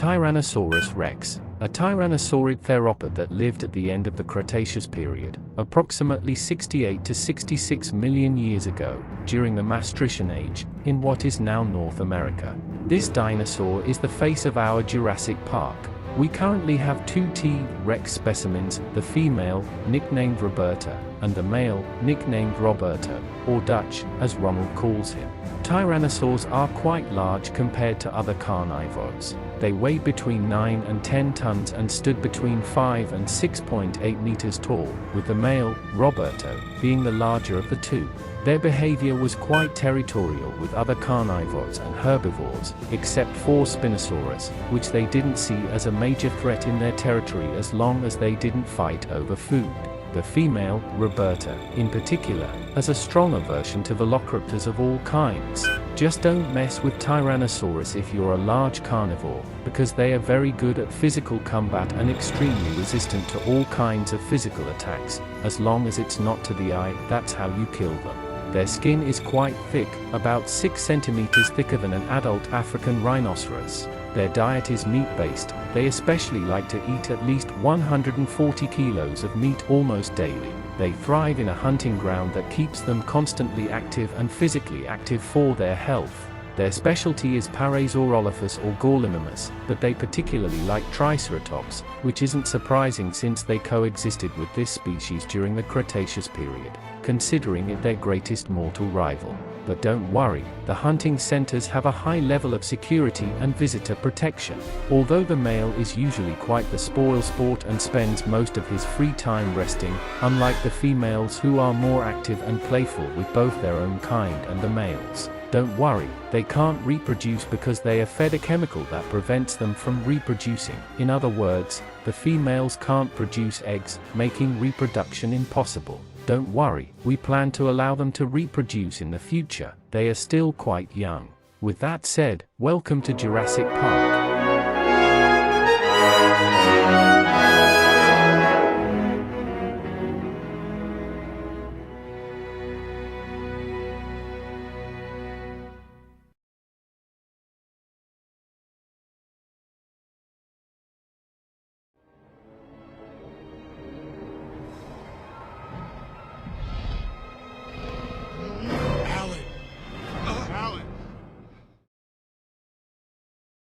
Tyrannosaurus Rex, a tyrannosaurid theropod that lived at the end of the Cretaceous period, approximately 68 to 66 million years ago, during the Maastrichtian Age, in what is now North America. This dinosaur is the face of our Jurassic Park. We currently have two T-Rex specimens, the female, nicknamed Roberta, and the male, nicknamed Roberto, or Dutch, as Ronald calls him. Tyrannosaurs are quite large compared to other carnivores. They weigh between 9 and 10 tons and stood between 5 and 6.8 meters tall, with the male, Roberto, being the larger of the two. Their behavior was quite territorial with other carnivores and herbivores, except for Spinosaurus, which they didn't see as a major threat in their territory as long as they didn't fight over food. The female, Roberta, in particular, has a strong aversion to Velociraptors of all kinds. Just don't mess with Tyrannosaurus if you're a large carnivore, because they are very good at physical combat and extremely resistant to all kinds of physical attacks, as long as it's not to the eye. That's how you kill them. Their skin is quite thick, about 6 centimeters thicker than an adult African rhinoceros. Their diet is meat-based. They especially like to eat at least 140 kilos of meat almost daily. They thrive in a hunting ground that keeps them constantly active and physically active for their health. Their specialty is Arthirrophus or Gallimimus, but they particularly like Triceratops, which isn't surprising since they coexisted with this species during the Cretaceous period, considering it their greatest mortal rival. But don't worry, the hunting centers have a high level of security and visitor protection. Although the male is usually quite the spoilsport and spends most of his free time resting, unlike the females who are more active and playful with both their own kind and the males. Don't worry, they can't reproduce because they are fed a chemical that prevents them from reproducing. In other words, the females can't produce eggs, making reproduction impossible. Don't worry, we plan to allow them to reproduce in the future. They are still quite young. With that said, welcome to Jurassic Park.